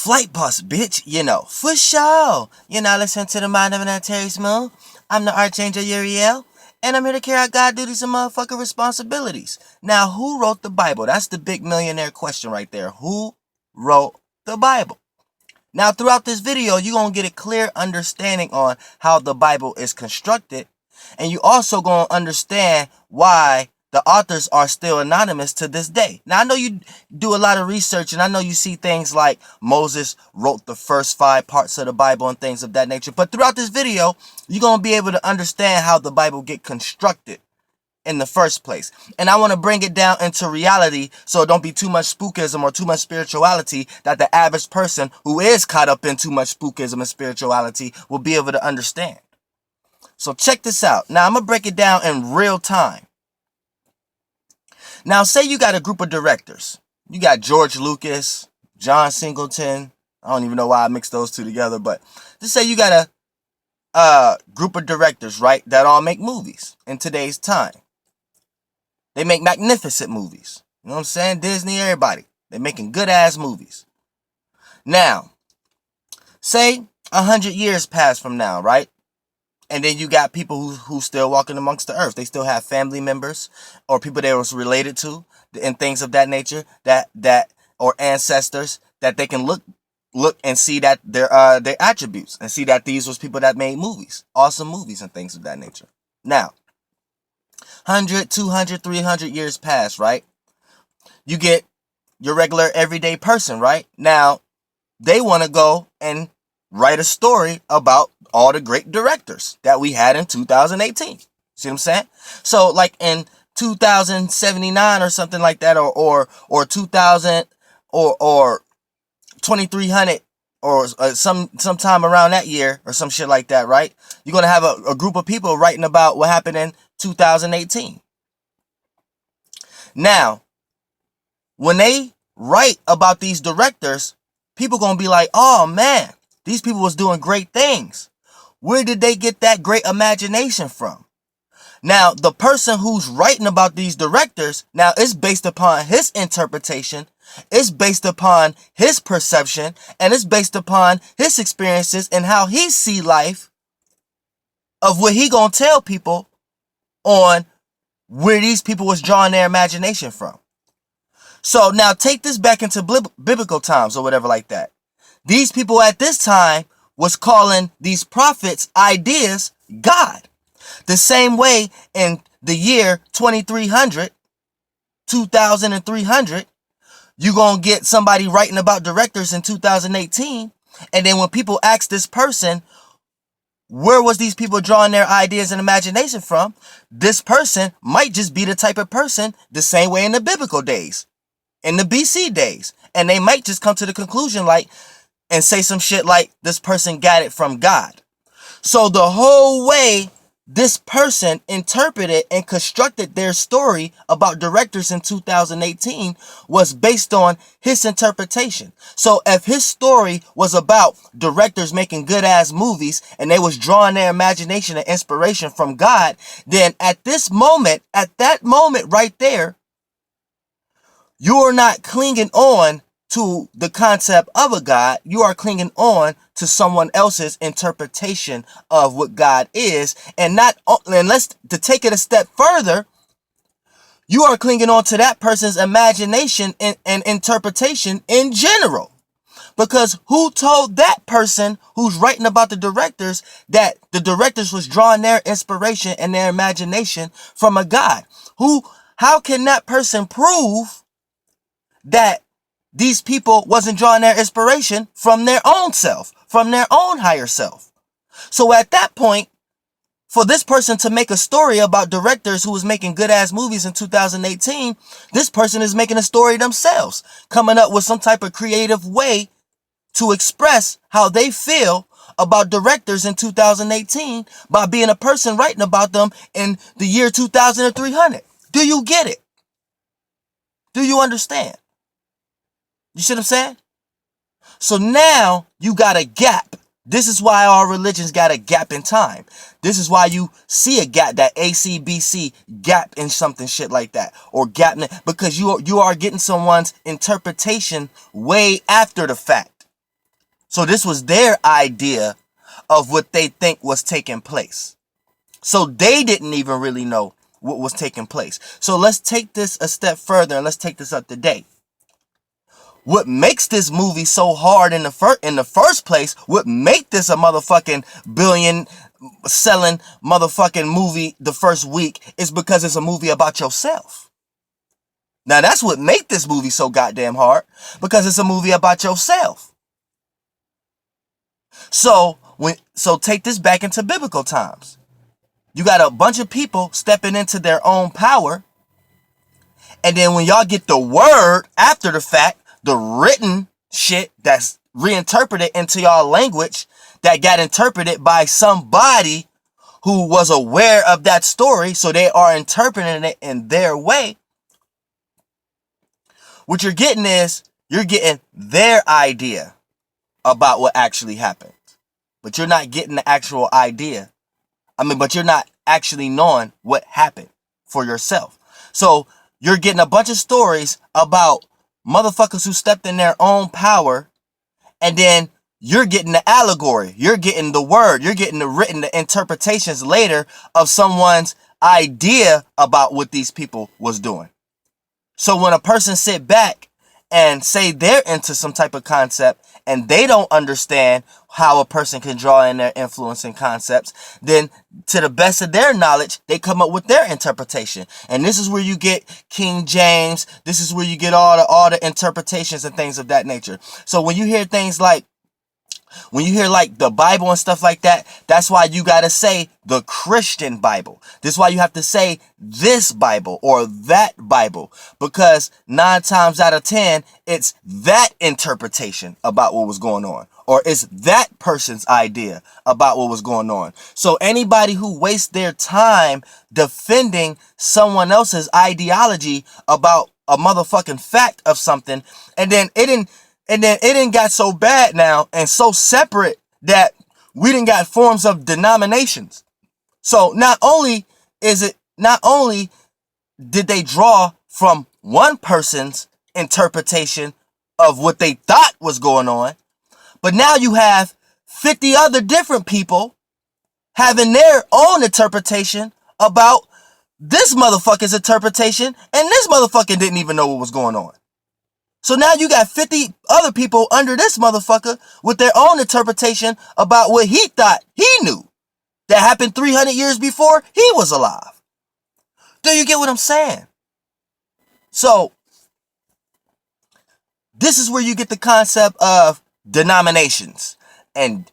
Flight bus, bitch, for sure. Listen to the mind of an Terry Smooth. I'm the Archangel Uriel, and I'm here to carry out God duties and motherfucking responsibilities. Now, who wrote the Bible? That's the big millionaire question right there. Who wrote the Bible? Now, throughout this video, you're going to get a clear understanding on how the Bible is constructed, and you also going to understand why the authors are still anonymous to this day. Now, I know you do a lot of research, and I know you see things like Moses wrote the first 5 parts of the Bible and things of that nature. But throughout this video, you're going to be able to understand how the Bible get constructed in the first place. And I want to bring it down into reality so it don't be too much spookism or too much spirituality that the average person who is caught up in too much spookism and spirituality will be able to understand. So check this out. Now, I'm going to break it down in real time. Now, say you got a group of directors. You got George Lucas, John Singleton. I don't even know why I mixed those two together, but just say you got a group of directors, right, that all make movies in today's time. They make magnificent movies. You know what I'm saying? Disney, everybody. They're making good-ass movies. Now, say 100 years pass from now, right? And then you got people who still walking amongst the earth. They still have family members or people they was related to and things of that nature that or ancestors that they can look and see that their attributes and see that these was people that made movies, awesome movies and things of that nature. Now, 100, 200, 300 years pass, right? You get your regular everyday person, right? Now, they want to go and write a story about all the great directors that we had in 2018. See what I'm saying? So like in 2079 or something like that, or 2000 or 2300 or sometime around that year or some shit like that, right? You're going to have a group of people writing about what happened in 2018. Now, when they write about these directors, people going to be like, oh man, these people was doing great things. Where did they get that great imagination from? Now, the person who's writing about these directors, now it's based upon his interpretation, it's based upon his perception, and it's based upon his experiences and how he see life of what he gonna tell people on where these people was drawing their imagination from. So now take this back into biblical times or whatever like that. These people at this time was calling these prophets' ideas God. The same way in the year 2300, 2300, you're going to get somebody writing about directors in 2018. And then when people ask this person, where was these people drawing their ideas and imagination from? This person might just be the type of person the same way in the biblical days, in the BC days. And they might just come to the conclusion and say some shit like, this person got it from God. So the whole way this person interpreted and constructed their story about directors in 2018 was based on his interpretation. So if his story was about directors making good ass movies and they was drawing their imagination and inspiration from God, then at that moment right there, you're not clinging on to the concept of a God. You are clinging on to someone else's interpretation of what God is. And to take it a step further, you are clinging on to that person's imagination and interpretation in general. Because who told that person who's writing about the directors that the directors was drawing their inspiration and their imagination from a God? How can that person prove that these people wasn't drawing their inspiration from their own self, from their own higher self? So at that point, for this person to make a story about directors who was making good ass movies in 2018, this person is making a story themselves, coming up with some type of creative way to express how they feel about directors in 2018 by being a person writing about them in the year 2300. Do you get it? Do you understand? You see what I'm saying? So now you got a gap. This is why our religions got a gap in time. This is why you see a gap, that ACBC gap in something shit like that. Or gap, because you are getting someone's interpretation way after the fact. So this was their idea of what they think was taking place. So they didn't even really know what was taking place. So let's take this a step further and let's take this up to date. What makes this movie so hard in the first place, what make this a motherfucking billion selling motherfucking movie the first week, is because it's a movie about yourself. Now that's what make this movie so goddamn hard, because it's a movie about yourself. So take this back into biblical times. You got a bunch of people stepping into their own power, and then when y'all get the word after the fact, the written shit that's reinterpreted into y'all language, that got interpreted by somebody who was aware of that story, so they are interpreting it in their way. What you're getting is, you're getting their idea about what actually happened. But you're not getting the actual idea. But you're not actually knowing what happened for yourself. So you're getting a bunch of stories about motherfuckers who stepped in their own power, and then you're getting the allegory, you're getting the word, you're getting the interpretations later of someone's idea about what these people was doing. So when a person sit back and say they're into some type of concept and they don't understand how a person can draw in their influence and concepts, then to the best of their knowledge, they come up with their interpretation. And this is where you get King James. This is where you get all the interpretations and things of that nature. So when you hear things like, when you hear like the Bible and stuff like that, that's why you got to say the Christian Bible. This is why you have to say this Bible or that Bible, because 9 times out of 10, it's that interpretation about what was going on, or it's that person's idea about what was going on. So anybody who wastes their time defending someone else's ideology about a motherfucking fact of something, and then it didn't got so bad now and so separate that we didn't got forms of denominations. So not only did they draw from one person's interpretation of what they thought was going on, but now you have 50 other different people having their own interpretation about this motherfucker's interpretation, and this motherfucker didn't even know what was going on. So now you got 50 other people under this motherfucker with their own interpretation about what he thought he knew that happened 300 years before he was alive. Do you get what I'm saying? So this is where you get the concept of denominations and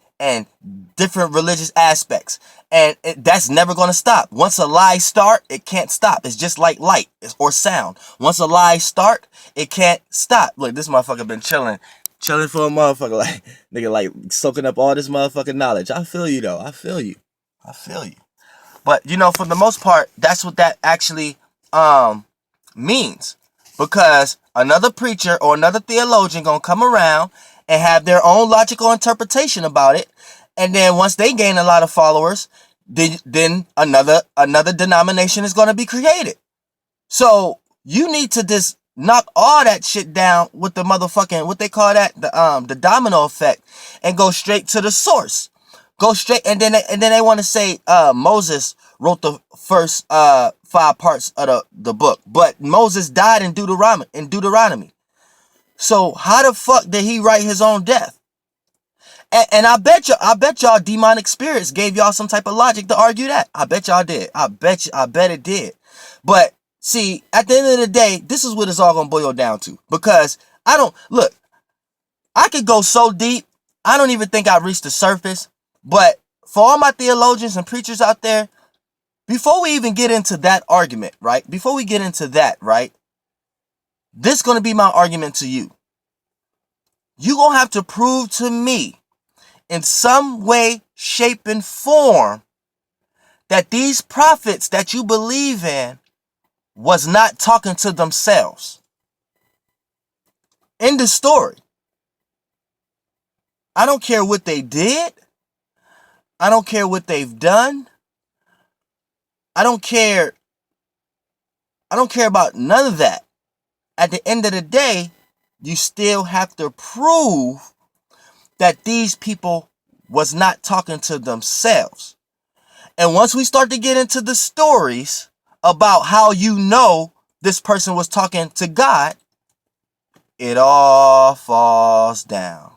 different religious aspects. And that's never going to stop. Once a lie start, it can't stop. It's just like light or sound. Once a lie start, it can't stop. Look, this motherfucker been chilling for a motherfucker, like nigga, like soaking up all this motherfucking knowledge. I feel you though. I feel you. But you know, for the most part, that's what that actually means, because another preacher or another theologian gonna come around and have their own logical interpretation about it. And then once they gain a lot of followers, then another denomination is going to be created. So you need to just knock all that shit down with the motherfucking, what they call that, the domino effect, and go straight to the source. Go straight, and then they want to say Moses wrote the first 5 parts of the book, but Moses died in Deuteronomy. So how the fuck did he write his own death? And I bet y'all demonic spirits gave y'all some type of logic to argue that. I bet y'all did. I bet it did. But see, at the end of the day, this is what it's all gonna boil down to. Because I could go so deep, I don't even think I've reached the surface. But for all my theologians and preachers out there, before we even get into that argument, right? Before we get into that, right? This is gonna be my argument to you. You're gonna have to prove to me in some way, shape, and form that these prophets that you believe in was not talking to themselves. End of story. I don't care what they did. I don't care what they've done. I don't care about none of that. At the end of the day, you still have to prove that these people was not talking to themselves. And once we start to get into the stories about how you know this person was talking to God, it all falls down.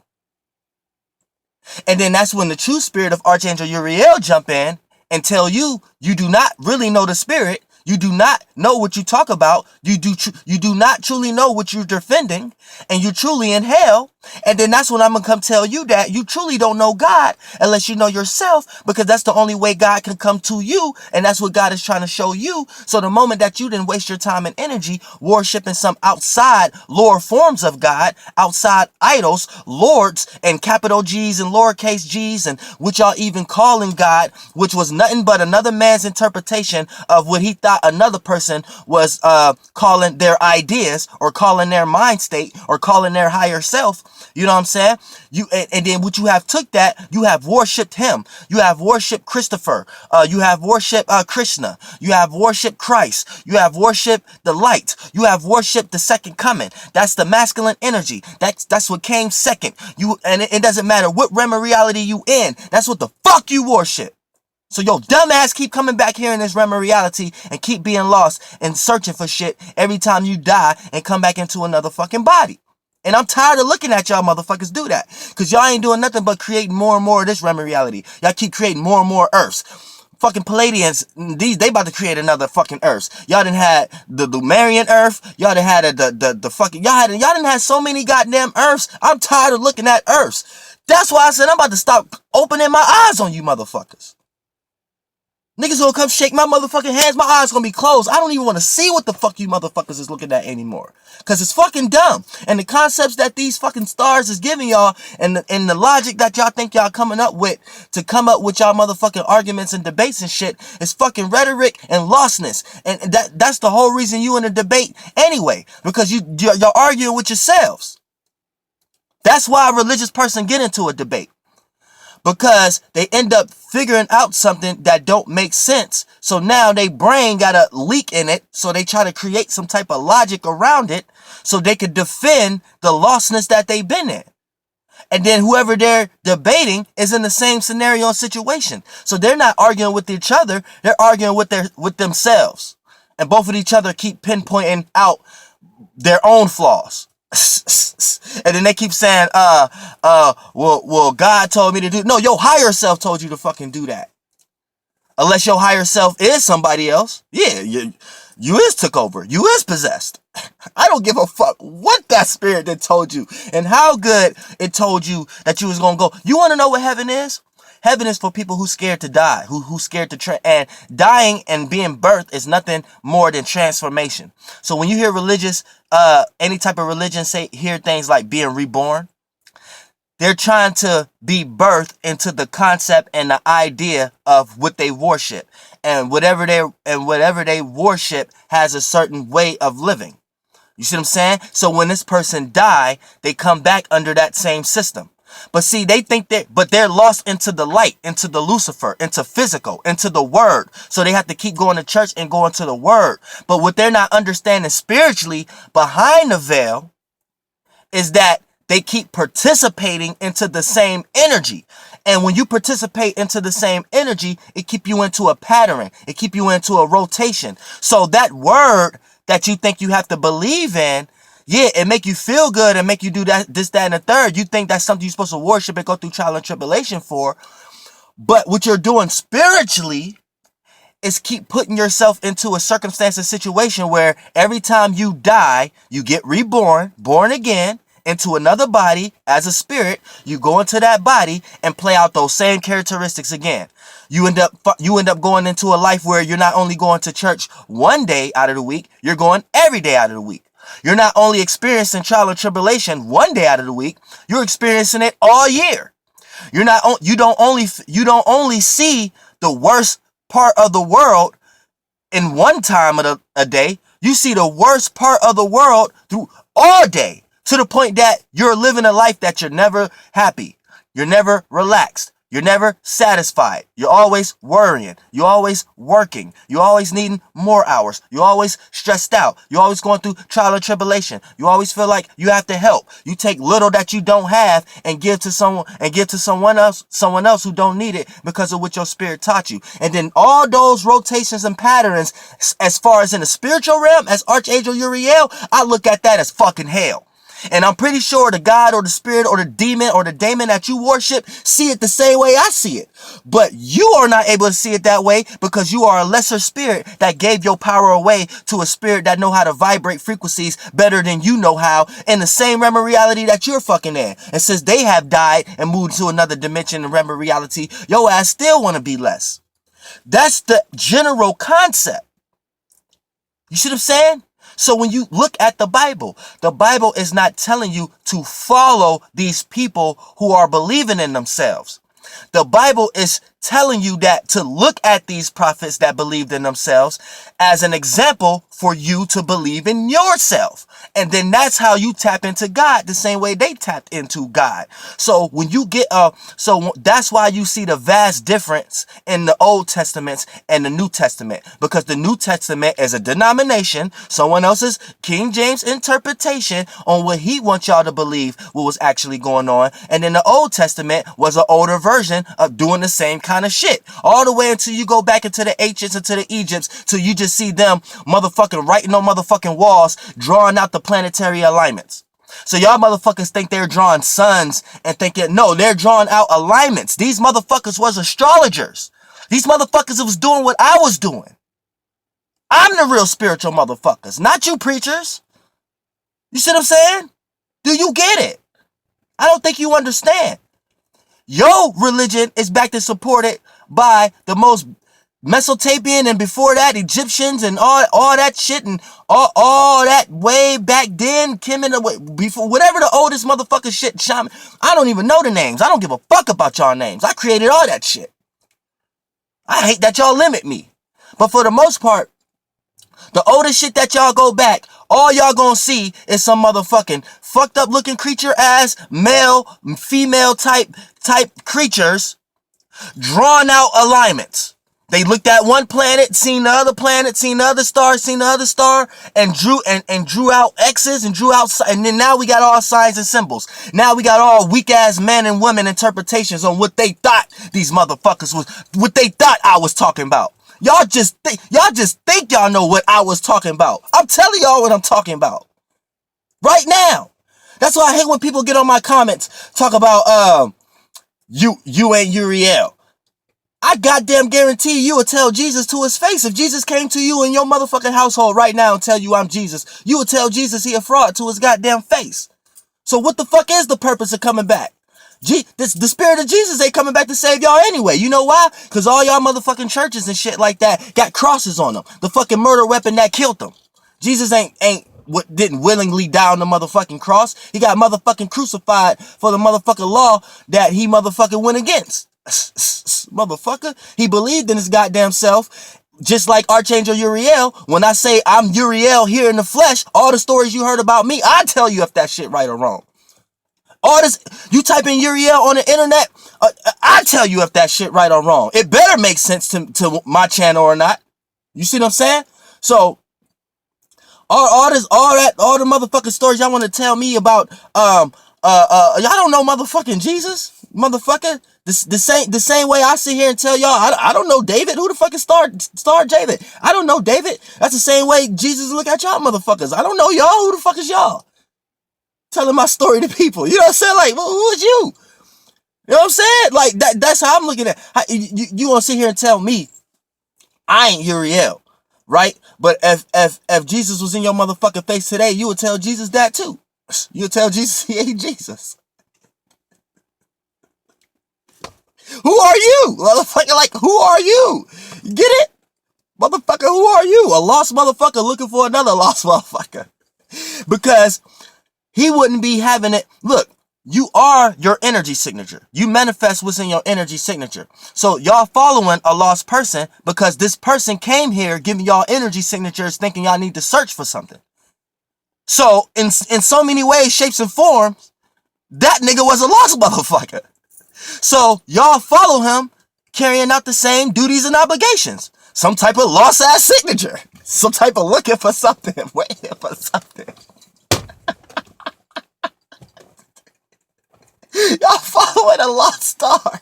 And then that's when the true spirit of Archangel Uriel jump in and tell you, you do not really know the spirit. You do not know what you talk about. You do not truly know what you're defending, and you're truly in hell. And then that's when I'm going to come tell you that you truly don't know God unless you know yourself, because that's the only way God can come to you. And that's what God is trying to show you. So the moment that you didn't waste your time and energy worshiping some outside lower forms of God, outside idols, lords, and capital G's and lowercase g's, and which y'all even calling God, which was nothing but another man's interpretation of what he thought another person was calling their ideas, or calling their mind state, or calling their higher self. You know what I'm saying? And then what you have took that, you have worshipped him. You have worshipped Christopher. You have worshipped Krishna. You have worshipped Christ. You have worshipped the light. You have worshipped the second coming. That's the masculine energy. That's what came second. And it doesn't matter what realm of reality you in. That's what the fuck you worship. So yo dumbass keep coming back here in this realm of reality and keep being lost and searching for shit every time you die and come back into another fucking body. And I'm tired of looking at y'all motherfuckers do that. Because y'all ain't doing nothing but creating more and more of this realm of reality. Y'all keep creating more and more Earths. Fucking Palladians, they about to create another fucking Earth. Y'all done had the Lumerian Earth. Y'all done had the fucking, y'all done had so many goddamn Earths. I'm tired of looking at Earths. That's why I said I'm about to stop opening my eyes on you motherfuckers. Niggas gonna come shake my motherfucking hands, my eyes gonna be closed. I don't even want to see what the fuck you motherfuckers is looking at anymore. Cause it's fucking dumb. And the concepts that these fucking stars is giving y'all, and the logic that y'all think y'all coming up with to come up with y'all motherfucking arguments and debates and shit is fucking rhetoric and lostness. And that's the whole reason you in a debate anyway. Because you're arguing with yourselves. That's why a religious person get into a debate. Because they end up figuring out something that don't make sense. So now they brain got a leak in it. So they try to create some type of logic around it so they could defend the lostness that they've been in. And then whoever they're debating is in the same scenario and situation. So they're not arguing with each other. They're arguing with themselves. And both of each other keep pinpointing out their own flaws. And then they keep saying, well, God told me to do. No, your higher self told you to fucking do that. Unless your higher self is somebody else. Yeah, you is took over. You is possessed. I don't give a fuck what that spirit that told you and how good it told you that you was gonna go. You want to know what heaven is? Heaven is for people who scared to die, who scared to and dying and being birthed is nothing more than transformation. So when you hear religious, any type of religion hear things like being reborn, they're trying to be birthed into the concept and the idea of what they worship, and whatever they worship has a certain way of living. You see what I'm saying? So when this person die, they come back under that same system. But see, they think they're lost into the light, into the Lucifer, into physical, into the word. So they have to keep going to church and going to the word. But what they're not understanding spiritually behind the veil is that they keep participating into the same energy. And when you participate into the same energy, it keep you into a pattern. It keep you into a rotation. So that word that you think you have to believe in, yeah, it make you feel good and make you do that, this, that, and the third. You think that's something you're supposed to worship and go through trial and tribulation for. But what you're doing spiritually is keep putting yourself into a circumstance and situation where every time you die, you get reborn, born again, into another body as a spirit. You go into that body and play out those same characteristics again. You end up going into a life where you're not only going to church one day out of the week, you're going every day out of the week. You're not only experiencing trial and tribulation one day out of the week, you're experiencing it all year. You don't only see the worst part of the world in one time of a day. You see the worst part of the world through all day, to the point that you're living a life that you're never happy. You're never relaxed. You're never satisfied. You're always worrying. You're always working. You're always needing more hours. You're always stressed out. You're always going through trial and tribulation. You always feel like you have to help. You take little that you don't have and give to someone else who don't need it because of what your spirit taught you. And then all those rotations and patterns, as far as in the spiritual realm, as Archangel Uriel, I look at that as fucking hell. And I'm pretty sure the God or the spirit or the demon that you worship see it the same way I see it. But you are not able to see it that way because you are a lesser spirit that gave your power away to a spirit that know how to vibrate frequencies better than you know how in the same realm of reality that you're fucking in. And since they have died and moved to another dimension and realm of reality, your ass still want to be less. That's the general concept. You see what I'm saying? So when you look at the Bible is not telling you to follow these people who are believing in themselves. The Bible is telling you that to look at these prophets that believed in themselves as an example for you to believe in yourself. And then that's how you tap into God the same way they tapped into God. So when you get so that's why you see the vast difference in the Old Testament and the New Testament, because the New Testament is a denomination, someone else's King James interpretation on what he wants y'all to believe what was actually going on. And then the Old Testament was an older version of doing the same kind of shit, all the way until you go back into the ancients, into the Egypts, till you just see them motherfucking writing on motherfucking walls, drawing out the planetary alignments. So y'all motherfuckers think they're drawing suns and thinking, no, they're drawing out alignments. These motherfuckers was astrologers. These motherfuckers was doing what I was doing. I'm the real spiritual motherfuckers, not you preachers. You see what I'm saying? Do you get it? I don't think you understand. Your religion is backed and supported by the most Mesopotamian and before that Egyptians and all that shit and all that way back then, Kim and before whatever the oldest motherfucking shit, shaman. I don't even know the names. I don't give a fuck about y'all names. I created all that shit. I hate that y'all limit me. But for the most part, the oldest shit that y'all go back, all y'all gonna see is some motherfucking fucked up looking creature ass male, female type creatures drawing out alignments. They looked at one planet, seen the other planet, seen the other star, and drew out X's and drew out, and then now we got all signs and symbols. Now we got all weak ass man and women interpretations on what they thought these motherfuckers was, what they thought I was talking about. Y'all just think y'all know what I was talking about. I'm telling y'all what I'm talking about right now. That's why I hate when people get on my comments talk about you ain't Uriel. I goddamn guarantee you would tell Jesus to his face. If Jesus came to you in your motherfucking household right now and tell you I'm Jesus, you would tell Jesus he a fraud to his goddamn face. So what the fuck is the purpose of coming back? The spirit of Jesus ain't coming back to save y'all anyway. You know why? Because all y'all motherfucking churches and shit like that got crosses on them. The fucking murder weapon that killed them. Jesus didn't willingly die on the motherfucking cross. He got motherfucking crucified for the motherfucking law that he motherfucking went against. Motherfucker, he believed in his goddamn self, just like Archangel Uriel. When I say I'm Uriel here in the flesh, all the stories you heard about me, I tell you if that shit right or wrong. All this, you type in Uriel on the internet, I tell you if that shit right or wrong. It better make sense to my channel or not. You see what I'm saying? So all the motherfucking stories y'all want to tell me about, y'all don't know motherfucking Jesus, motherfucker. The same way I sit here and tell y'all, I don't know David. Who the fuck is Star David? I don't know David. That's the same way Jesus look at y'all motherfuckers. I don't know y'all. Who the fuck is y'all? Telling my story to people. You know what I'm saying? Like, well, who is you? You know what I'm saying? Like, that's how I'm looking at it. You want to sit here and tell me I ain't Uriel, right? But if Jesus was in your motherfucking face today, you would tell Jesus that too. You would tell Jesus he ain't Jesus. Who are you? Motherfucker, like, who are you? You get it? Motherfucker, who are you? A lost motherfucker looking for another lost motherfucker. Because he wouldn't be having it. Look, you are your energy signature. You manifest what's in your energy signature. So y'all following a lost person because this person came here giving y'all energy signatures thinking y'all need to search for something. So in so many ways, shapes, and forms, that nigga was a lost motherfucker. So y'all follow him carrying out the same duties and obligations. Some type of lost ass signature. Some type of looking for something. Waiting for something. Y'all following a lost star.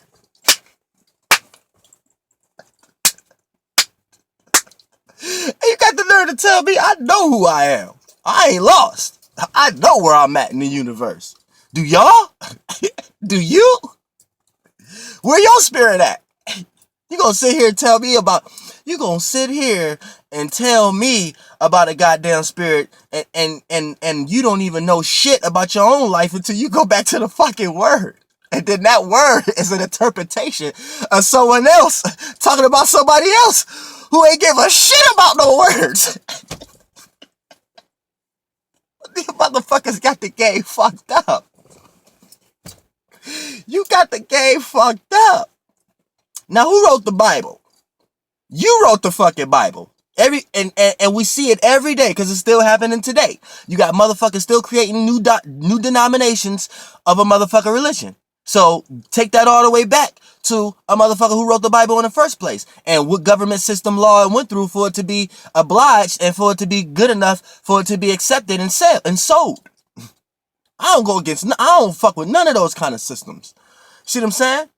And you got the nerve to tell me I know who I am. I ain't lost. I know where I'm at in the universe. Do y'all? Do you? Where your spirit at? You gonna sit here and tell me about, you gonna sit here and tell me about a goddamn spirit and you don't even know shit about your own life until you go back to the fucking word. And then that word is an interpretation of someone else talking about somebody else who ain't give a shit about no words. These motherfuckers got the game fucked up. You got the game fucked up. Now, who wrote the Bible? You wrote the fucking Bible. And we see it every day because it's still happening today. You got motherfuckers still creating new denominations of a motherfucker religion. So take that all the way back to a motherfucker who wrote the Bible in the first place and what government system law it went through for it to be obliged and for it to be good enough for it to be accepted and sold. I don't fuck with none of those kind of systems. See what I'm saying?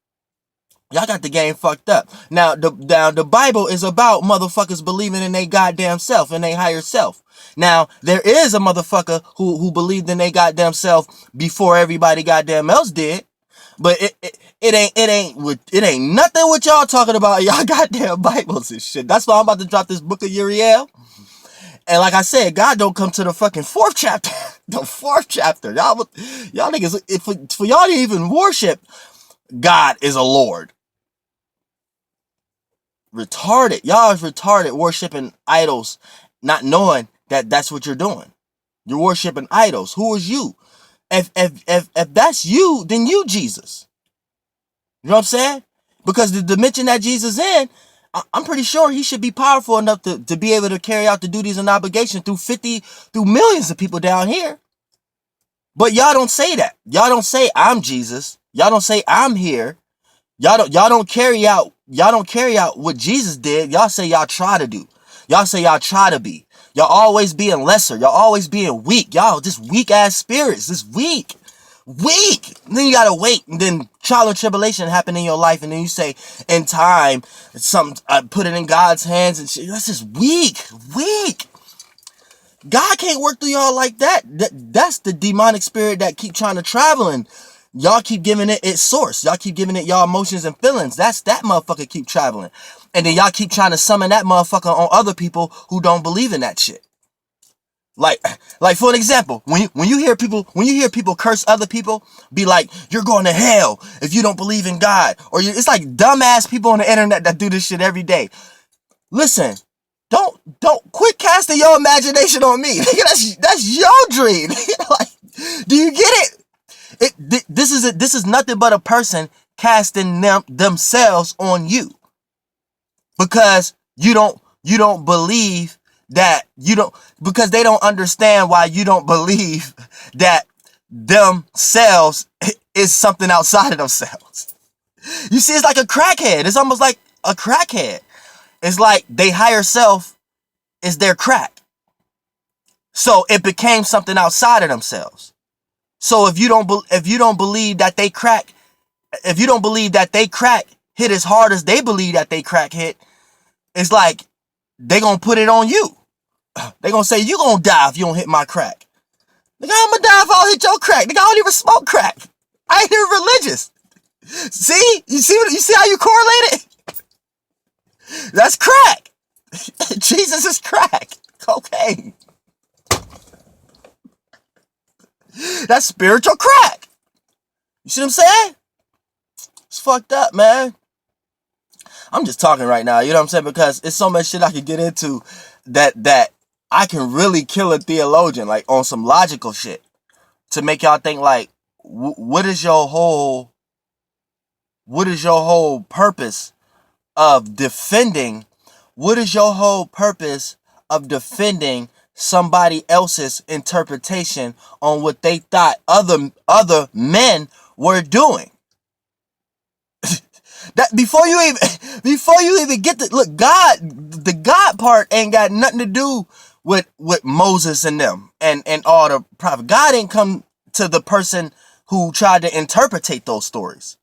Y'all got the game fucked up. Now the Bible is about motherfuckers believing in their goddamn self and their higher self. Now, there is a motherfucker who believed in their goddamn self before everybody goddamn else did. But it ain't nothing what y'all talking about. Y'all goddamn Bibles and shit. That's why I'm about to drop this book of Uriel. And like I said, God don't come to the fucking fourth chapter. The fourth chapter. Y'all niggas, for y'all to even worship, God is a Lord. Retarded. Y'all is retarded worshiping idols, not knowing that that's what you're doing. You're worshiping idols. Who is you? If that's you, then you Jesus. You know what I'm saying? Because the dimension that Jesus in, I'm pretty sure he should be powerful enough to be able to carry out the duties and obligations through millions of people down here. But y'all don't say that. Y'all don't say I'm Jesus. Y'all don't say I'm here. Y'all don't carry out what Jesus did. Y'all say y'all try to do. Y'all say y'all try to be. Y'all always being lesser. Y'all always being weak. Y'all just weak ass spirits. Just weak. And then you gotta wait. And then trial and tribulation happen in your life. And then you say, in time, I put it in God's hands and shit. That's just weak. God can't work through y'all like that. That's the demonic spirit that keep trying to travel, and y'all keep giving it its source. Y'all keep giving it y'all emotions and feelings. That's that motherfucker keep traveling. And then y'all keep trying to summon that motherfucker on other people who don't believe in that shit. Like for an example, when you hear people curse other people, be like, you're going to hell if you don't believe in God. It's like dumbass people on the internet that do this shit every day. Listen, don't quit casting your imagination on me. That's your dream. Like, do you get it? This is nothing but a person casting themselves on you. Because you don't believe that because they don't understand why you don't believe that themselves is something outside of themselves. You see, it's like a crackhead. It's almost like a crackhead. It's like they higher self is their crack. So it became something outside of themselves. So if you don't believe that they crack hit as hard as they believe that they crack hit, it's like they gonna put it on you. They gonna say, you gonna die if you don't hit my crack. Nigga, I'm gonna die if I don't hit your crack. Nigga, I don't even smoke crack. I ain't even religious. See? You see how you correlate it? That's crack. Jesus is crack. Cocaine. That's spiritual crack. You see what I'm saying? It's fucked up, man. I'm just talking right now, you know what I'm saying? Because it's so much shit I could get into that I can really kill a theologian, like on some logical shit, to make y'all think like, what is your whole purpose of defending? What is your whole purpose of defending somebody else's interpretation on what they thought other men were doing? That before you even get to look, God, the God part ain't got nothing to do with Moses and them and all the prophets. God ain't come to the person who tried to interpretate those stories.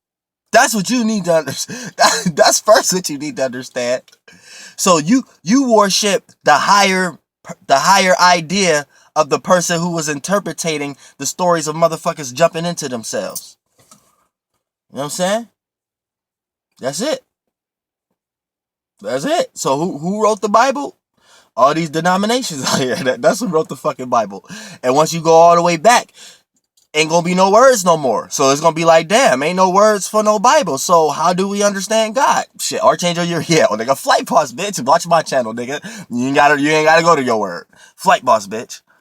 That's what you need to understand. That's first what you need to understand. So you worship the higher idea of the person who was interpreting the stories of motherfuckers jumping into themselves. You know what I'm saying? That's it. That's it. So who wrote the Bible? All these denominations out here. That's who wrote the fucking Bible. And once you go all the way back, ain't gonna be no words no more. So it's gonna be like, damn, ain't no words for no Bible. So how do we understand God? Shit, Archangel, nigga, Flight Boss, bitch. Watch my channel, nigga. You ain't gotta go to your word. Flight Boss, bitch.